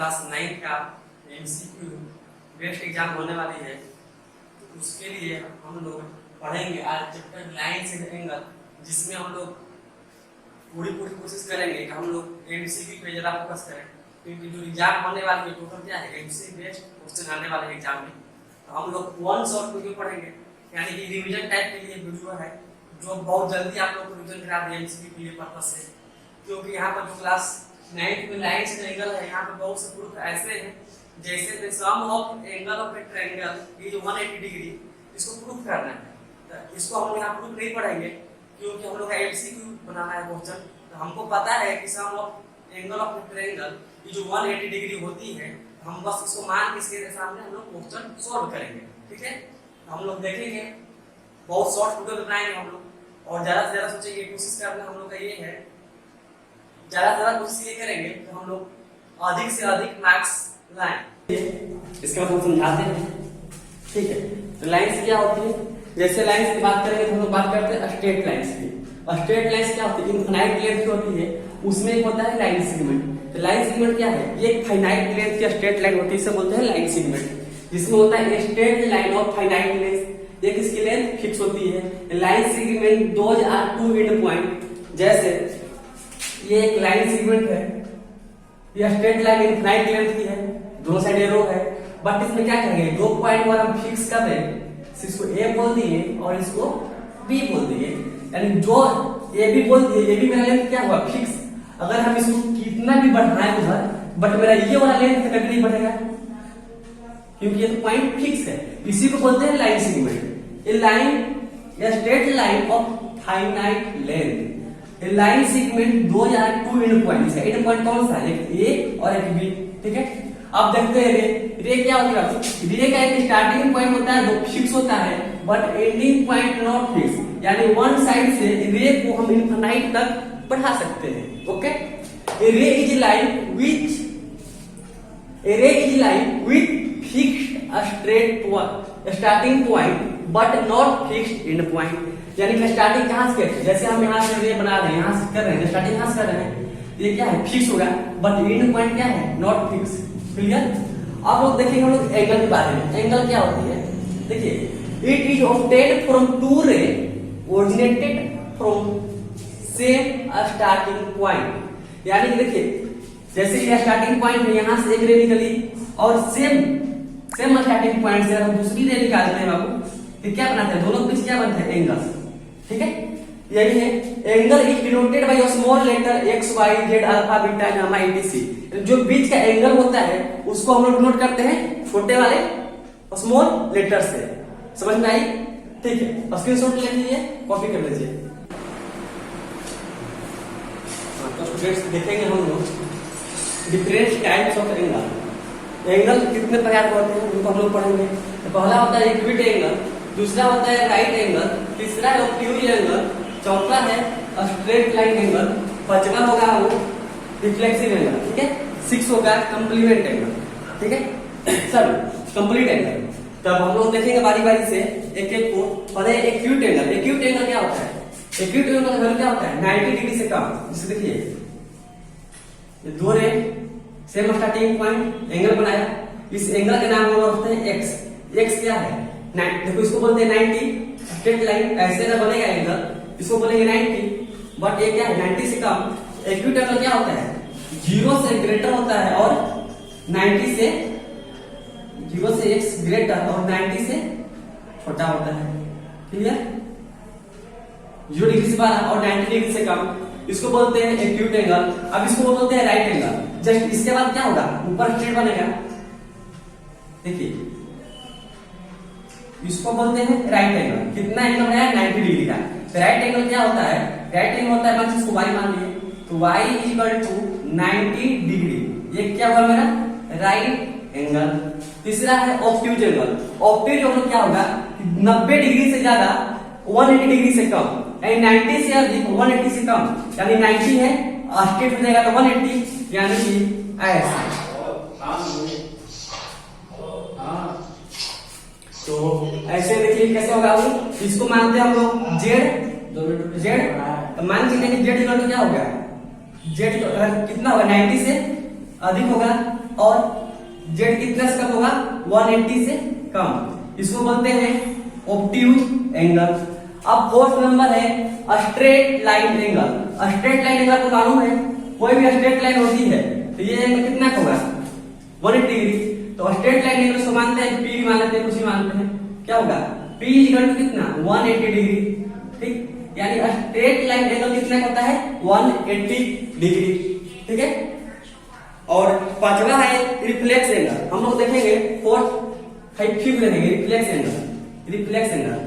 Class 9 का MCQ based exam होने वाली है, तो उसके लिए हम लोग पढ़ेंगे आज चैप्टर लाइन्स एंड एंगल, जिसमें हम लोग पूरी कोशिश करेंगे कि हम लोग एमसीक्यू पे ज़्यादा फोकस करें, क्योंकि जो एग्जाम होने वाली है टोटल क्या है एमसीक्यू बेस्ड क्वेश्चन आने वाले एग्जाम में। तो हम लोग वन शॉट वीडियो पढ़ेंगे, यानी कि रिवीजन टाइप के लिए वीडियो है जो बहुत जल्दी आप लोग को रिवीजन करा दें एमसीक्यू के लिए पर्पस से। क्योंकि यहाँ पर जो क्लास 9 में लाइन्स एंड एंगल है, यहाँ पर बहुत से प्रूफ ऐसे हैं जैसे sum of angle of a triangle is 180 degree, इसको प्रूफ करना है। तो इसको हम यहाँ प्रूफ नहीं पढ़ेंगे क्योंकि हम लोग का एमसीक्यू बनाना है क्वेश्चन। तो हमको पता है कि sum of angle of a triangle ये जो 180 डिग्री होती है, हम बस इसको मान के इसके सामने हम लोग क्वेश्चन सॉल्व करेंगे। ठीक है, हम लोग देखेंगे, बहुत शॉर्ट वीडियो बनाएंगे हम लोग, और ज्यादा से ज्यादा सोचेंगे, कोशिश करना हम लोग का ये है, ज्यादा से ज्यादा कोशिश ये करेंगे तो हम लोग अधिक से अधिक मार्क्स लाएं। इसके बाद हम समझाते हैं। ठीक है, तो लाइंस क्या होती है, जैसे लाइंस की बात करेंगे तो हम लोग बात करते हैं स्ट्रेट लाइंस की। स्ट्रेट लाइंस क्या होती है, इनफाइनाइट लेंथ होती है, उसमें एक होता है लाइन सेगमेंट। तो लाइन सेगमेंट क्या है, ये एक फाइनाइट लेंथ की स्ट्रेट लाइन होती है, इसे बोलते हैं लाइन सेगमेंट, जिसमें होता है straight line of finite length, एक इसकी लेंथ फिक्स होती है। Line segment those are two end point, जैसे ये एक लाइन सेगमेंट है, ये स्ट्रेट लाइन इनफाइनाइट लेंथ की है, दोनों साइड एरो है, बट इसमें क्या करेंगे, दो पॉइंट पर हम फिक्स कर दें, इसको ए बोल दिए और इसको बी बोल दिए, यानी जो ए बी बोल दिए, ये भी मेरा लेंथ क्या हुआ फिक्स। अगर हम इसको कितना भी बढ़ाएं उधर, बट मेरा ये वाला लेंथ कभी नहीं बढ़ेगा क्योंकि ये तो पॉइंट फिक्स है। इसी को बोलते हैं लाइन सेगमेंट। ये लाइन या straight line of finite length, ये लाइन सेगमेंट दो या टू एंड पॉइंट, इसका एंड पॉइंट कौन सा है, एक ए और एक बी। ठीक है, अब देखते हैं रे क्या होता है। रे का एक स्टार्टिंग पॉइंट होता है जो फिक्स होता है, but ending point not fix, यानी वन साइड से रे को हम इनफाइनाइट तक बढ़ा सकते हैं। ओके, रे is line with fixed straight starting point but not fixed and point, यानी कि स्टार्टिंग कहां से करते, जैसे हम यहाँ से रे बना रहे हैं, यहाँ से कर रहे हैं, स्टार्टिंग कहां से कर रहे हैं, ये क्या है फिक्स होगा, बट एंड पॉइंट क्या है नॉट फिक्स। क्लियर। अब लोग देखेंगे हम लोग एंगल के बारे में। एंगल क्या होती है, देखिए, it is obtained from two ray originated from same starting point, यानी कि देखिए जैसे ये स्टार्टिंग पॉइंट है, यहाँ से एक रे निकली और सेम स्टार्टिंग पॉइंट से हम दूसरी रे निकालते हैं बाबू, तो क्या बनाते हैं, दोनों के बीच क्या बनता है एंगल। ठीक है, यही है angle is denoted by small letter x y z alpha beta gamma etc। जो बीच का एंगल होता है उसको हम लोग डिनोट करते हैं छोटे वाले स्मॉल लेटर से। समझ में आई? ठीक है, स्क्रीनशॉट ले लीजिए, कॉपी कर लीजिए। तो स्टूडेंट्स देखेंगे हम लोग different types of angle. Angle कितने प्रकार के होते हैं उनको हम लोग पढ़ेंगे। तो पहला होता है एक्यूट एंगल, दूसरा होता है राइट एंगल, तीसरा है ऑब्ट्यूज एंगल, चौथा है स्ट्रेट लाइन एंगल, पांचवा होगा वो रिफ्लेक्सिव एंगल। ठीक है, 6 होगा कंप्लीमेंट एंगल। ठीक है, सब कंप्लीट एंगल। तब हम लोग देखेंगे बारी बारी से एक एक को। पहले एक्यूट एंगल। एक्यूट एंगल क्या होता है, एक्यूट एंगल का वैल्यू क्या होता है 90 डिग्री से कम। जैसे देखिए ये दो रे सेम स्टार्टिंग पॉइंट एंगल बनाया, इस एंगल के नाम हम रखते हैं एक्स। एक्स क्या है, देखो इसको बोलते हैं 90। स्ट्रेट लाइन ऐसे ना बनेगा एंगल, इसको बोलेंगे 90, बट ये क्या है 90 से कम। एक्यूट एंगल क्या होता है 0 से ग्रेटर होता है और 90 से 0 से x ग्रेटर और 90 से छोटा होता है। क्लियर, 0 डिग्री से बड़ा और 90 डिग्री से कम, इसको बोलते हैं एक्यूट एंगल। अब इसको बोलते हैं राइट एंगल। जस्ट इसके बाद क्या होगा, ऊपर स्ट्रेट बनेगा। देखिए इसको बोलते हैं राइट एंगल। कितना एंगल बनाया 90 डिग्री का। तो राइट एंगल क्या होता है, राइट एंगल होता है, इसको y मान लिए, तो y इक्वल टू 90 डिग्री। ये क्या हुआ मेरा राइट एंगल। तीसरा है ऑब्ट्यूज एंगल। ऑब्ट्यूज एंगल क्या होगा 90 डिग्री से ज्यादा 180 डिग्री से कम, यानी 90 से अधिक 180 से कम, यानी 90 है स्ट्रेट हो जाएगा तो 180, यानी कि ऐसा। तो ऐसे देखिए कैसे होगा, इसको मानते हैं हम लोग जेड। तो मान लीजिए कि जेड इक्वल टू क्या होगा, जेड कितना होगा 90 से अधिक होगा और जेड कितना से कम होगा 180 से कम, इसको बोलते हैं ऑब्ट्यूज एंगल। अब फोर्थ नंबर है straight line angle. Straight line angle को मालूम है, कोई भी स्ट्रेट लाइन होती है तो ये एंगल कितना होगा 180 डिग्री। तो स्ट्रेट लाइन एंगल को मानते हैं, पी भी मान लेते हैं, कुछ भी मानते हैं, क्या होगा P इक्वल टू कितना 180 डिग्री। ठीक, यानी स्ट्रेट लाइन एंगल कितना होता है 180 डिग्री। ठीक है, और पांचवा है रिफ्लेक्स एंगल। हम लोग देखेंगे फोर्थ फिफ्थ देखेंगे reflex angle. Reflex angle,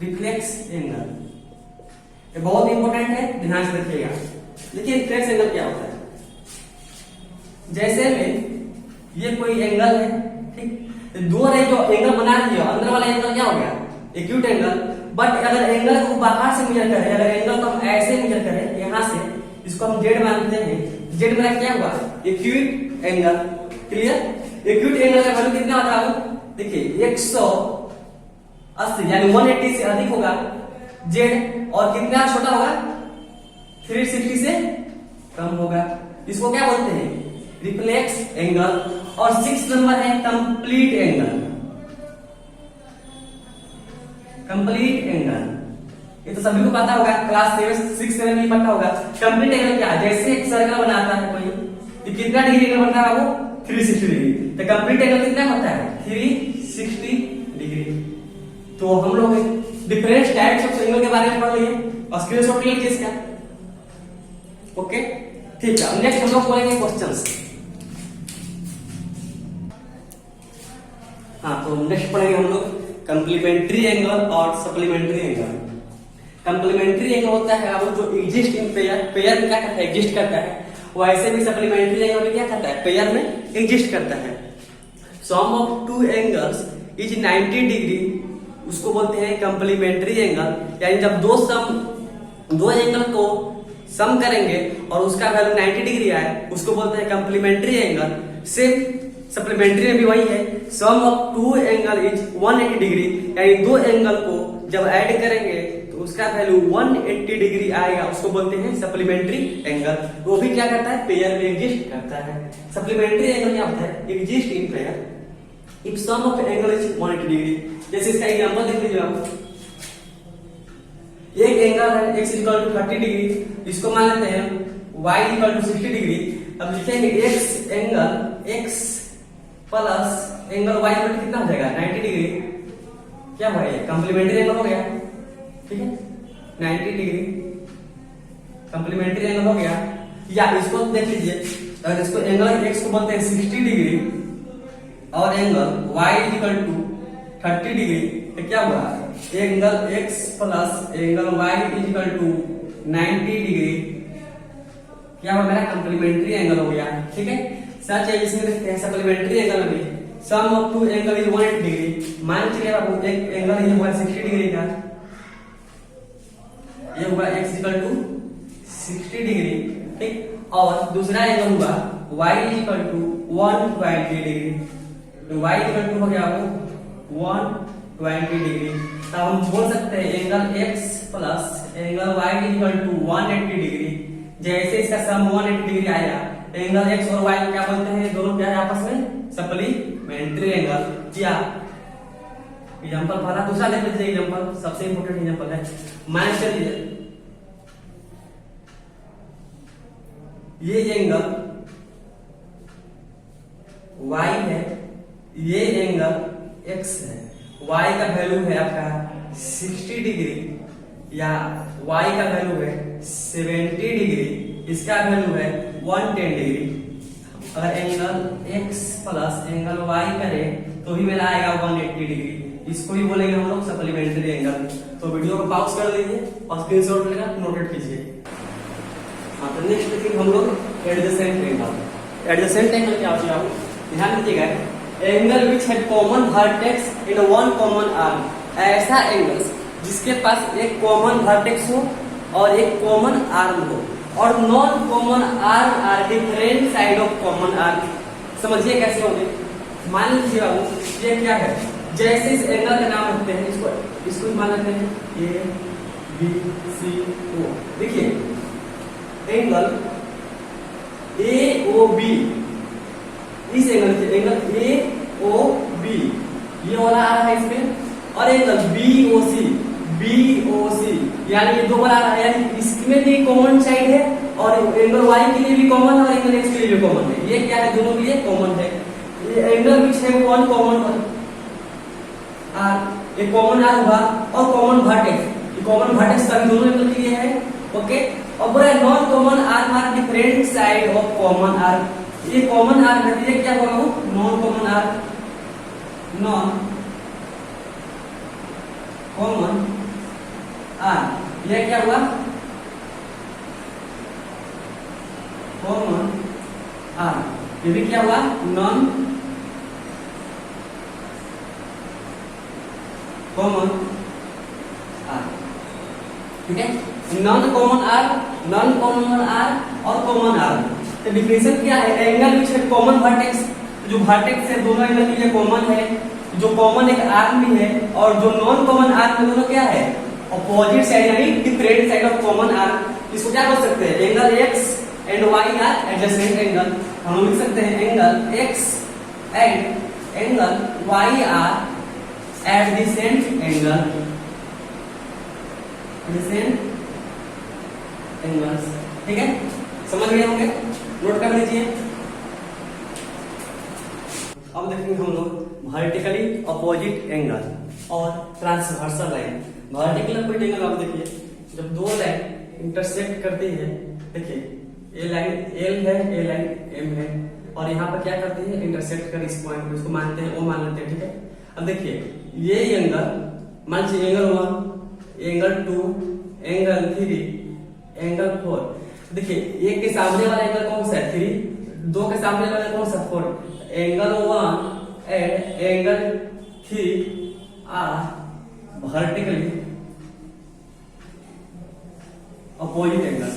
reflex angle ये बहुत इंपॉर्टेंट है, ध्यान से रखिएगा। देखिए रिफ्लेक्स एंगल क्या होता है, जैसे में ये कोई एंगल है, ठीक, दो रे जो एंगल बना दिया, अंदर वाला एंगल क्या हो गया एक्यूट एंगल। बट अगर एंगल को बाहर से मेजर करें, अगर एंगल को हम ऐसे मेजर करें यहां से, इसको हम जेड मानते हैं, जेड मेरा क्या हुआ acute angle. Clear, acute angle का वैल्यू कितना होता है, देखिए 180 यानी 180 से अधिक होगा जेड, और कितना छोटा होगा 360 से कम होगा। इसको क्या बोलते हैं रिफ्लेक्स एंगल। और 6 नंबर है कंप्लीट एंगल। कंप्लीट एंगल ये तो सभी को पता होगा, क्लास 6-7 में पता होगा। कंप्लीट एंगल क्या है, जैसे एक सर्कल बनाता है कोई, तो कितना डिग्री एंगल बनता है वो 360 डिग्री। तो कंप्लीट एंगल कितना होता है 360 डिग्री। तो हम लोग डिफरेंट टाइप्स ऑफ एंगल के बारे में पढ़ लिए और स्क्रीनशॉट ले लीजिए इसका। ओके, ठीक है, नेक्स्ट हम लोग बोलेंगे क्वेश्चंस। हाँ, तो नेक्स्ट पढ़ेंगे हम लोग कंप्लीमेंट्री एंगल और सप्लीमेंट्री एंगल। कंप्लीमेंट्री एंगल होता है वो जो एग्जिस्ट इन पेयर, पेयर में क्या करता है एग्जिस्ट करता है, वैसे भी सप्लीमेंट्री एंगल में क्या करता है पेयर में एग्जिस्ट करता है। Sum of two angles is 90 degree, उसको बोलते हैं कंप्लीमेंट्री एंगल। यानी जब दो एंगल को सम करेंगे और उसका वैल्यू 90 डिग्री आए, उसको बोलते हैं कंप्लीमेंट्री एंगल। सिर्फ सप्लीमेंट्री में भी वही है, sum of two angle is 180 degree, यानी दो एंगल को जब ऐड करेंगे तो उसका वैल्यू 180 डिग्री आएगा, उसको बोलते हैं सप्लीमेंट्री एंगल। वो भी क्या करता है पेयर में एग्जिस्ट करता है। सप्लीमेंट्री एंगल क्या होता है exist in pair if sum of angle is 180 degree. जैसे इसका एग्जांपल देख लीजिए आप, एक एंगल है x इक्वल टू 30 डिग्री, इसको मान लेते हैं y इक्वल टू 60 डिग्री। अब लिखेंगे x angle x plus angle y equal to कितना हो जाएगा 90 डिग्री। क्या हुआ ये कंप्लीमेंट्री एंगल हो गया। ठीक है, 90 डिग्री कंप्लीमेंट्री एंगल हो गया। या इसको देख लीजिए, अगर इसको एंगल x को बोलते हैं 60 डिग्री और angle y equal to 30 degree, तो क्या हुआ angle x plus angle y equal to 90 degree, क्या हुआ मेरा कंप्लीमेंट्री एंगल हो गया। ठीक है, सच है इसमें देखते हैं सप्लीमेंट्री एंगल में sum of two angle is 180 degree. मान चलिए बाबू एक एंगल ये हुआ 60 डिग्री का, ये हुआ x इक्वल टू 60 डिग्री। ठीक, और दूसरा एंगल हुआ y इक्वल टू 120 डिग्री, तो y इक्वल टू हो गया वो 120 डिग्री। तब हम बोल सकते हैं angle x plus angle y equal to 180 degree. जैसे इसका सम 180 डिग्री आएगा, एंगल x और y क्या बोलते हैं, दोनों क्या है आपस में सप्लीमेंट्री एंगल। क्या एग्जांपल पहला, दूसरा देख लीजिए एग्जांपल, सबसे इंपॉर्टेंट एग्जांपल है। मान चलिए ये एंगल y है, ये एंगल x है, y का वैल्यू है आपका 60 डिग्री या y का वैल्यू है 70 डिग्री, इसका वैल्यू है 110 डिग्री। अगर angle x plus angle y करें तो भी मेरा आएगा 180 डिग्री। इसको भी बोलेंगे हम लोग सप्लीमेंट्री एंगल। तो वीडियो को पॉज कर लीजिए और स्क्रीनशॉट लेकर नोट कीजिए। हाँ, तो नेक्स्ट देखिए हम लोग एडजेसेंट एंगल। एडजेसेंट एंगल क्या होता है ध्यान दीजिएगा, angle which have common vertex in one common arm. ऐसा एंगल जिसके पास एक कॉमन वर्टेक्स हो और एक कॉमन आर्म हो, और non common arm are different side of common arm. समझिए कैसे होंगे। मान लीजिए बाबू ये क्या है, जैसे इस एंगल का नाम रखते हैं, इसको मान लेते हैं ए बी सी ओ। देखिए एंगल AOB, इस एंगल से एंगल AOB ये वाला आ रहा है इसमें, और एंगल BOC यानी ये दो वाला आ रहा है, यानी इसमें भी कॉमन साइड है और एंगल Y के लिए भी कॉमन है और एंगल X के लिए भी कॉमन है। ये क्या है, दोनों के लिए कॉमन है। ये एंगल विच है वन कॉमन R, एक कॉमन R हुआ और कॉमन वर्टेक्स, ये कॉमन वर्टेक्स सभी दोनों एंगल के लिए है। ओके, और बोला non common R are different side of common R, ये कॉमन R है, ये क्या बोला हूं, non common R, non common R, ये क्या हुआ, कॉमन R, ये भी क्या हुआ, नॉन कॉमन R, ठीक है। Non common R, non common R और कॉमन R, तो डिफिनेशन क्या है, एंगल विच है कॉमन वर्टेक्स, जो वर्टेक्स है दोनों एंगल के लिए कॉमन है, जो कॉमन एक आर्म भी है, और जो नॉन कॉमन आर्म में दोनों क्या है, अपोजिट साइड यानी different side of common arm. इसको क्या बोल सकते हैं, angle X and Y are adjacent angle, हम लिख सकते हैं angle X and angle Y are adjacent angle, adjacent angles, ठीक है, समझ गए होंगे, नोट कर लीजिए। अब देखेंगे हम लोग वर्टिकली अपोजिट एंगल और transversal line. Vertical opposite angle आप देखिए, जब दो लाइन इंटरसेक्ट करती है, देखिए ये लाइन L है, ये लाइन M है, और यहाँ पर क्या करती है, इंटरसेक्ट कर इस पॉइंट को, इसको मानते हैं O मान लेते हैं, ठीक है। अब देखिए ये एंगल, मान लीजिए एंगल 1, एंगल 2, एंगल 3, एंगल 4, देखिए एक के सामने वाला एंगल कौन सा है, 3, दो के सामने वाला कौन सा, 4, angle 1 and angle 3 are vertically opposite angle,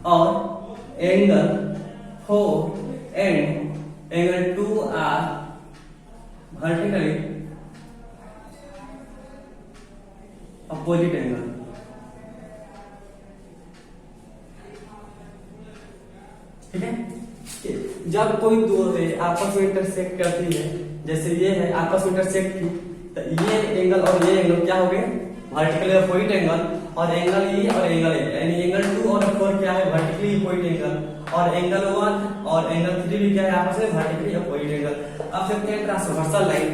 और angle 4 and angle 2 are vertically opposite angle, ठीक है। जब कोई दो रे आपस में इंटरसेक्ट करती है, जैसे ये है आपस में इंटरसेक्ट की, तो ये एंगल और ये एंगल क्या हो गए, वर्टिकली अपोजिट एंगल, और एंगल E और एंगल A, यानी एंगल 2 और 4 क्या है, वर्टिकली अपोजिट एंगल, और एंगल 1 और एंगल 3 भी क्या है, आपस में वर्टिकली अपोजिट एंगल। अब देखते हैं transversal line.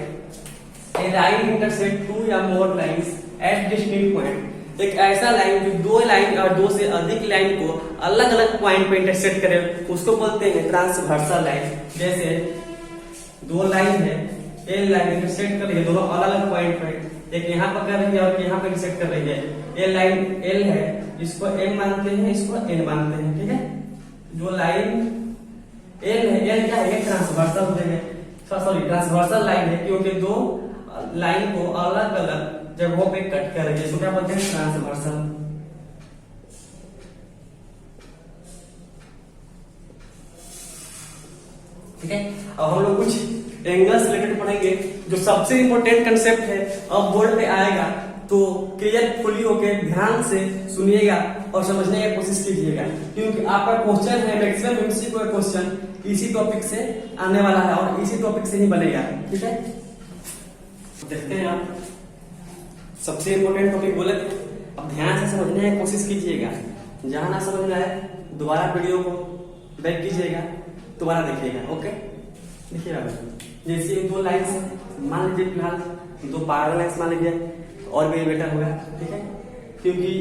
A line intersect two या more lines at distinct point, एक ऐसा लाइन जो दो लाइन और दो से अधिक लाइन को अलग अलग पॉइंट पे इंटरसेक्ट करे, उसको बोलते हैं ट्रांसवर्सल लाइन। जैसे दो लाइन है, ए लाइन इंटरसेक्ट कर रही है दोनों अलग अलग पॉइंट पे, एक यहाँ पर कर रही है और यहाँ पर इंटरसेक्ट कर रही है। ये लाइन L है, इसको M मानते हैं, इसको N मानते हैं, ठीक है। जो लाइन L है, L क्या है, ट्रांसवर्सल है, सॉरी ट्रांसवर्सल लाइन है, क्योंकि दो लाइन को अलग अलग जगहों पे कट कर रही है, इसको क्या बोलते हैं, ट्रांसवर्सल। ठीक है, अब हम लोग कुछ एंगल्स रिलेटेड पढ़ेंगे, जो सबसे इंपॉर्टेंट कंसेप्ट है, अब बोर्ड पे आएगा, तो क्लियरफुली होके ध्यान से सुनिएगा और समझने की कोशिश कीजिएगा, क्योंकि आपका क्वेश्चन है मैक्सिमम एमसीक्यू का क्वेश्चन इसी टॉपिक से आने वाला है और इसी टॉपिक से ही बनेगा, ठीक है। देखते हैं आप, सबसे इंपॉर्टेंट टॉपिक बोले थे, अब ध्यान से समझने की कोशिश कीजिएगा, जहां ना समझ में आए दोबारा वीडियो को बैक कीजिएगा, दोबारा देखिएगा, ओके। देखिए जैसे दो लाइन है, मान लीजिए फिलहाल दो पैरेलल लाइंस मान लीजिए, और भी बेटर होगा, ठीक है, क्योंकि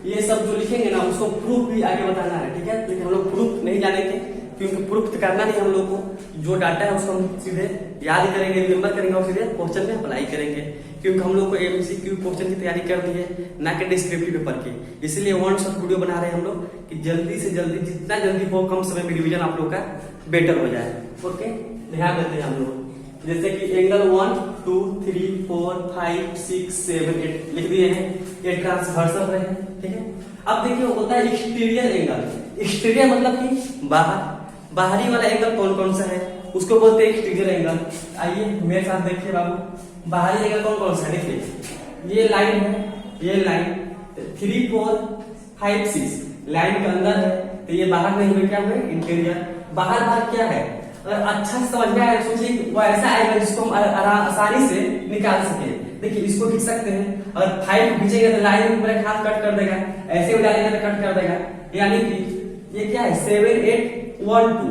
ये सब जो लिखेंगे ना उसको प्रूफ भी आगे बताना है, ठीक है। लेकिन हम लोग प्रूफ नहीं जानेंगे, क्योंकि प्रूफ करना नहीं हम लोग को, जो डाटा है उसको हम सीधे याद करेंगे, रिमेम्बर करेंगे और सीधे क्वेश्चन में अप्लाई करेंगे, क्योंकि हम लोग को एमसीक्यू क्वेश्चन की तैयारी करनी है, ना कि डिस्क्रिप्टिव पेपर की। इसलिए वन शॉट वीडियो बना रहे हैं हम लोग कि जल्दी से जल्दी, जितना जल्दी हो, कम समय में रिविजन आप लोग का बेटर हो जाए, ओके। ध्यान देते हैं हम लोग, जैसे कि एंगल 1 2 3 4 5 6 7 8 लिख दिए हैं, ये ट्रांसवर्सल रहे हैं, ठीक है। अब देखिए होता है एक्सटीरियर एंगल। एक्सटीरियर मतलब कि बाहरी वाला एंगल कौन कौन सा है, उसको बोलते हैं एक्सटीरियर एंगल। आइए मेरे साथ देखिए बाबू, बाहरी एंगल कौन कौन सा है, देखिए ये लाइन है, ये लाइन, 3 4 5 6 लाइन के अंदर है, तो ये बाहर नहीं हुए, क्या हुए इंटीरियर। बाहर बाहर क्या है, अगर अच्छा से समझ में आए सोचिए वो ऐसा आएगा जिसको हम आसानी से निकाल सके। देखिए इसको खींच सकते हैं, अगर 5 खींचेंगे तो लाइन ऊपर एक हाथ कट कर देगा, ऐसे उड़ाएंगे तो कट कर देगा, यानी कि ये क्या है 7 8 1 2,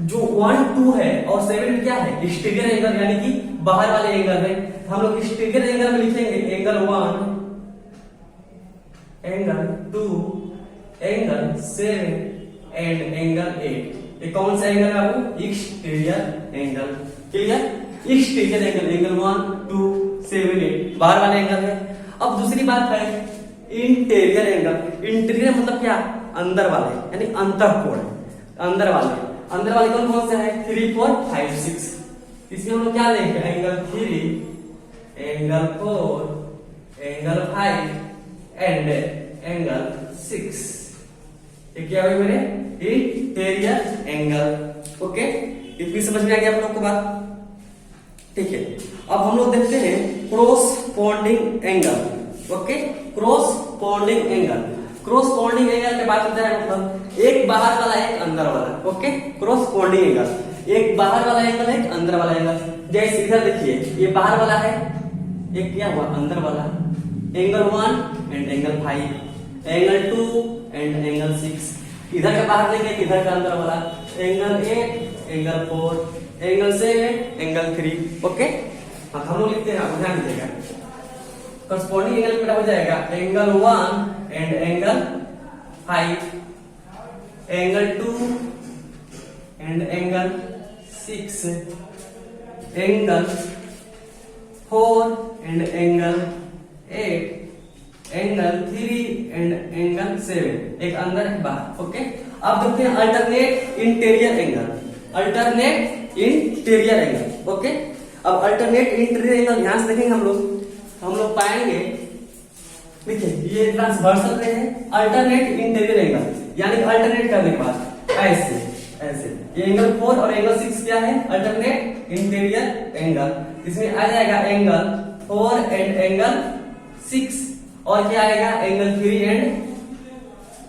जो 1 2 है और 7 क्या है एक्सटीरियर एंगल, यानी कि बाहर वाले एंगल में। हम लोग एक्सटीरियर एंगल में लिखेंगे angle 1, angle 2, angle 7 and angle 8। ये कौन सा एंगल है आपको, exterior angle. Clear, exterior angle, angle 1 2 7 8 बाहर वाले एंगल है। अब दूसरी बात है इंटीरियर एंगल। इंटीरियर मतलब क्या, अंदर वाले, यानी अंतःकोण, अंदर वाले। अंदर वाले कौन कौन से है 3 4 5 6। इसमें हम लोग क्या लेंगे, angle 3, angle 4, angle 5 and angle 6। ये क्या हुई मेरे इंटीरियर एंगल। ओके, इतनी समझ में आ गया आप लोग को बात, ठीक है। अब हम लोग देखते हैं corresponding angle. Okay, corresponding angle. Corresponding angle के बात होता है मतलब एक बाहर वाला एक अंदर वाला। ओके, क्रॉसपोंडिंग एंगल, एक बाहर वाला एंगल एक अंदर वाला एंगल। जैसे इधर देखिए ये बाहर वाला है, एक क्या हुआ अंदर वाला, angle 1 and angle 5, angle 2 and angle 6। इधर का बाहर लेंगे, इधर का अंदर वाला, angle 8 angle 4, angle 7 angle 3। Okay, हम लोग लिखते हैं, ध्यान दीजिएगा। करस्पॉन्डिंग एंगल क्या हो जाएगा, angle 1 and angle 5, angle 2 and angle 6, angle 4 and angle 8, angle 3 and angle 7। एक अंदर एक बाहर। ओके, अब देखते हैं alternate interior angle. Alternate interior angle. Okay, अब अल्टरनेट इंटीरियर एंगल ध्यान से देखेंगे हम लोग पाएंगे, देखिए ये ट्रांसवर्सल में है अल्टरनेट इंटीरियर एंगल, यानी अल्टरनेट करने के बाद ऐसे ऐसे ये एंगल 4 और एंगल 6 क्या है अल्टरनेट इंटीरियर एंगल। इसमें आ जाएगा एंगल 4 एंड एंगल 6 और क्या आएगा एंगल 3 एंड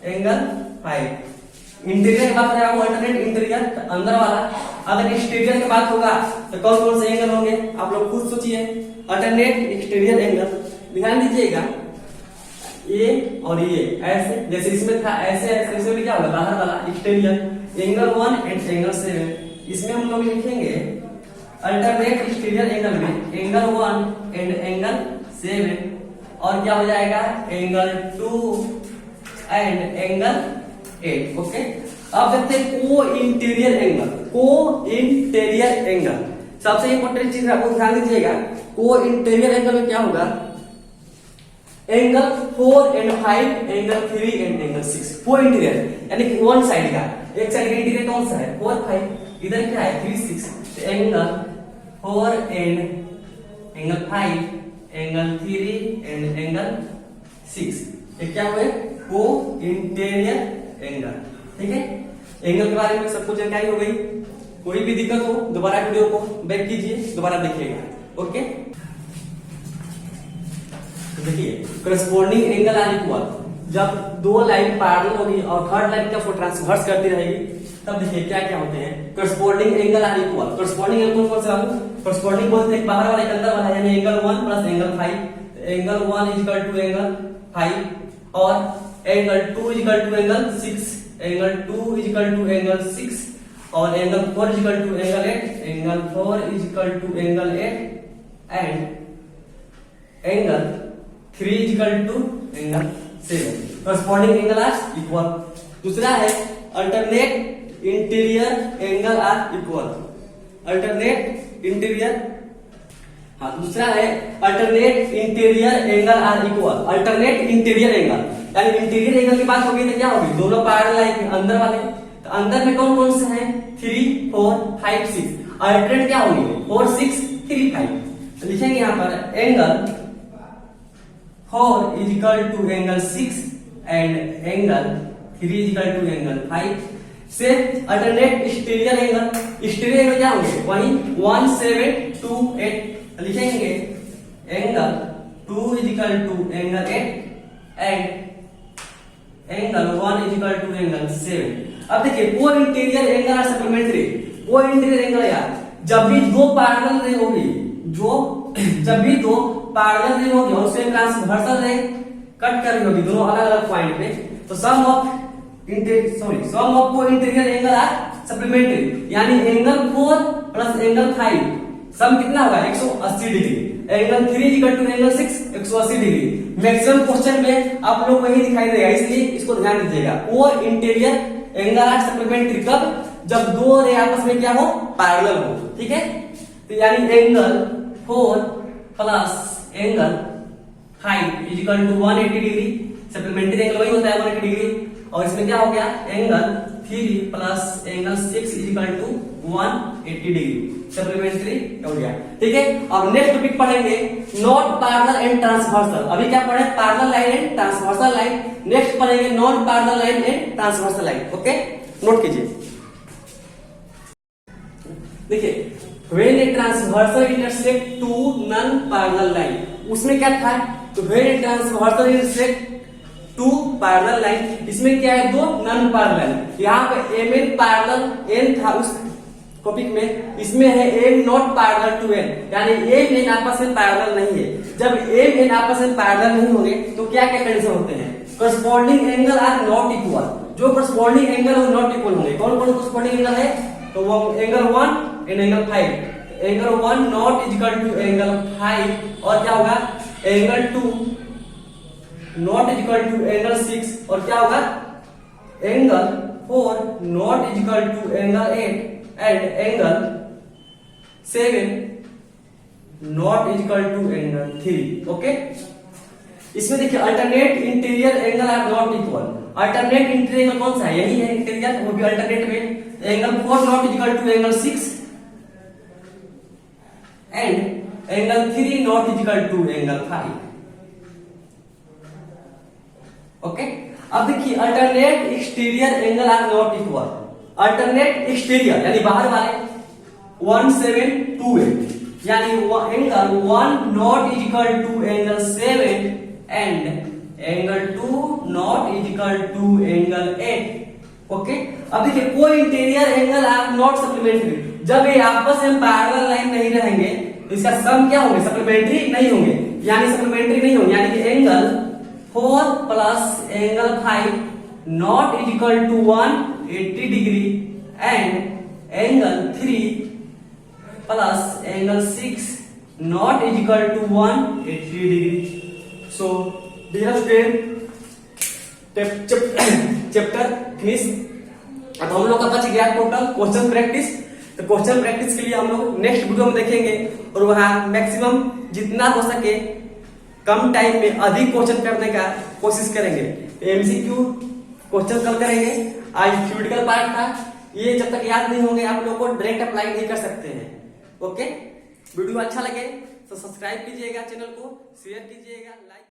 एंगल 5। इंटीरियर की बात करें आपको अल्टरनेट इंटीरियर अंदर वाला, अगर एक्सटीरियर की बात होगा तो कौन कौन से एंगल होंगे आप लोग खुद सोचिए। अल्टरनेट एक्सटीरियर एंगल ध्यान दीजिएगा, ये और ये ऐसे, जैसे इसमें था ऐसे ऐसे, इसमें क्या होगा बाहर वाला एक्सटीरियर एंगल 1 एंड एंगल 7। इसमें हम लोग लिखेंगे अल्टरनेट एक्सटीरियर एंगल में एंगल 1 एंड एंगल 7 और क्या हो जाएगा एंगल 2 एंड एंगल 8। ओके, अब देखते हैं को इंटीरियर एंगल। को इंटीरियर एंगल सबसे इंपॉर्टेंट चीज आपको ध्यान दीजिएगा, को इंटीरियर एंगल में क्या होगा angle 4 and 5, angle 3 and angle 6। 4 interior यानी कि वन साइड का, एक साइड का इंटीरियर कौन सा है 4 5, इधर क्या है 3 6। Angle 4 and angle 5, angle 3 and angle 6, ये क्या हुए को इंटीरियर एंगल। ठीक है, एंगल के बारे में सब कुछ जानकारी हो गई। कोई भी दिक्कत हो दोबारा वीडियो को बैक कीजिए, दोबारा देखिएगा। ओके, देखिए करस्पॉन्डिंग एंगल आर इक्वल, जब दो लाइन पैरेलल होगी और थर्ड लाइन क्या ट्रांसवर्स करती रहेगी, तब देखिए क्या क्या होते हैं corresponding angle are equal. Corresponding angle कौन सा लागू, करस्पॉन्डिंग बोलते हैं बाहर वाला एक अंदर वाला, यानी angle 1 plus angle 5। Angle 1 is equal to angle 5 और angle 2 is equal to angle 6, angle 2 is equal to angle 6 और angle 4 is equal to angle 8, angle 4 is equal to angle 8 and angle 3 is equal to angle 7। Corresponding angle are equal. दूसरा है alternate interior angle are equal. Alternate interior, हाँ दूसरा है alternate interior angle are equal. Alternate interior angle यानी interior angle की बात होगी तो क्या होगी दोनों पैरेलल लाइन अंदर वाले, तो अंदर में कौन कौन से हैं 3 4 5 6। अल्टरनेट क्या होंगे 4 6 3 5। तो लिखेंगे यहां पर angle 4 is equal to angle 6 and angle 3 is equal to angle 5। से alternate exterior angle, exterior angle क्या होंगे वही 1 7 2 8। लिखेंगे angle 2 is equal to angle 8 and angle 1 is equal to angle 7। अब देखिए co-interior angle are supplementary. Co-interior angle यार जब भी दो पैरेलल रे होगी, जब भी दो पैरेलल रे होगी और उसमें ट्रांसवर्सल रे कट कर रही होगी दोनों अलग अलग पॉइंट पे, तो sum of co-interior angle are supplementary, यानी एंगल 4 प्लस एंगल 5 सम कितना होगा 180 degree. Angle 3 equal to angle 6 180 degree. Maximum question में आप लोग को यही दिखाई देगा, इसलिए इसको ध्यान दीजिएगा। को इंटीरियर एंगल आर सप्लीमेंट्री कब, जब दो रे आपस में क्या हो पैरेलल हो, ठीक है। तो यानी angle 4 plus angle 5 is equal to 180 degree. Supplementary angle वही होता है 180 डिग्री। और इसमें क्या हो गया angle 3 plus angle 6 is equal to 180 degree. Supplementary हो गया, ठीक है। अब नेक्स्ट टॉपिक पढ़ेंगे नॉन पैरेलल एंड ट्रांसवर्सल। अभी क्या पढ़े parallel line and transversal line, next पढ़ेंगे non parallel line and transversal line. Okay, note कीजिए। देखिए when a transversal intersect two non parallel line, उसमें क्या था तो when a transversal intersect two parallel line, इसमें क्या है दो नॉन पैरेलल। यहाँ पे एम एन पैरेलल एन था उस टॉपिक में, इसमें है M not parallel to N, यानी एम एन आपस में पैरेलल नहीं है। जब एम एन आपस में पैरेलल नहीं होंगे तो क्या क्या कंडीशन होते हैं, corresponding angle are not equal. जो करस्पॉन्डिंग एंगल वो नॉट इक्वल होंगे। कौन कौन करस्पॉन्डिंग एंगल है, तो वो angle 1 and angle 5। Angle 1 not equal to angle 5, और क्या होगा angle 2 not equal to angle 6, और क्या होगा angle 4 not equal to angle 8 and angle 7 not equal to angle 3। Okay, इसमें देखिए alternate interior angle are not equal. Alternate interior angle कौन सा है, यही है इंटीरियर, वो भी अल्टरनेट में। Angle 4 not equal to angle 6 and angle 3 not equal to angle 5। Okay, अब देखिए alternate exterior angle are not equal. Alternate exterior यानी बाहर वाले 1728, यानी angle 1 not equal to angle 7 and angle 2 not equal to angle 8। Okay, अब देखिए co-interior angle are not supplementary. जब ये आपस में पैरेलल लाइन नहीं रहेंगे तो इसका सम क्या होंगे, सप्लीमेंट्री नहीं होंगे, यानी सप्लीमेंट्री नहीं होंगे। यानी कि angle 4 plus angle 5 not equal to 180 degree and angle 3 plus angle 6 not equal to 180 degree. So dear student chapter finish. अब हम लोग का बच गया टोटल क्वेश्चन प्रैक्टिस। तो क्वेश्चन प्रैक्टिस के लिए हम लोग नेक्स्ट वीडियो में देखेंगे और वहां मैक्सिमम जितना हो सके कम टाइम में अधिक क्वेश्चन करने का कोशिश करेंगे। एमसीक्यू क्वेश्चन कल करेंगे। आज थ्योरेटिकल पार्ट था, ये जब तक याद नहीं होंगे आप लोग को डायरेक्ट अप्लाई नहीं कर सकते हैं। ओके, वीडियो अच्छा लगे तो सब्सक्राइब कीजिएगा, चैनल को शेयर कीजिएगा, लाइक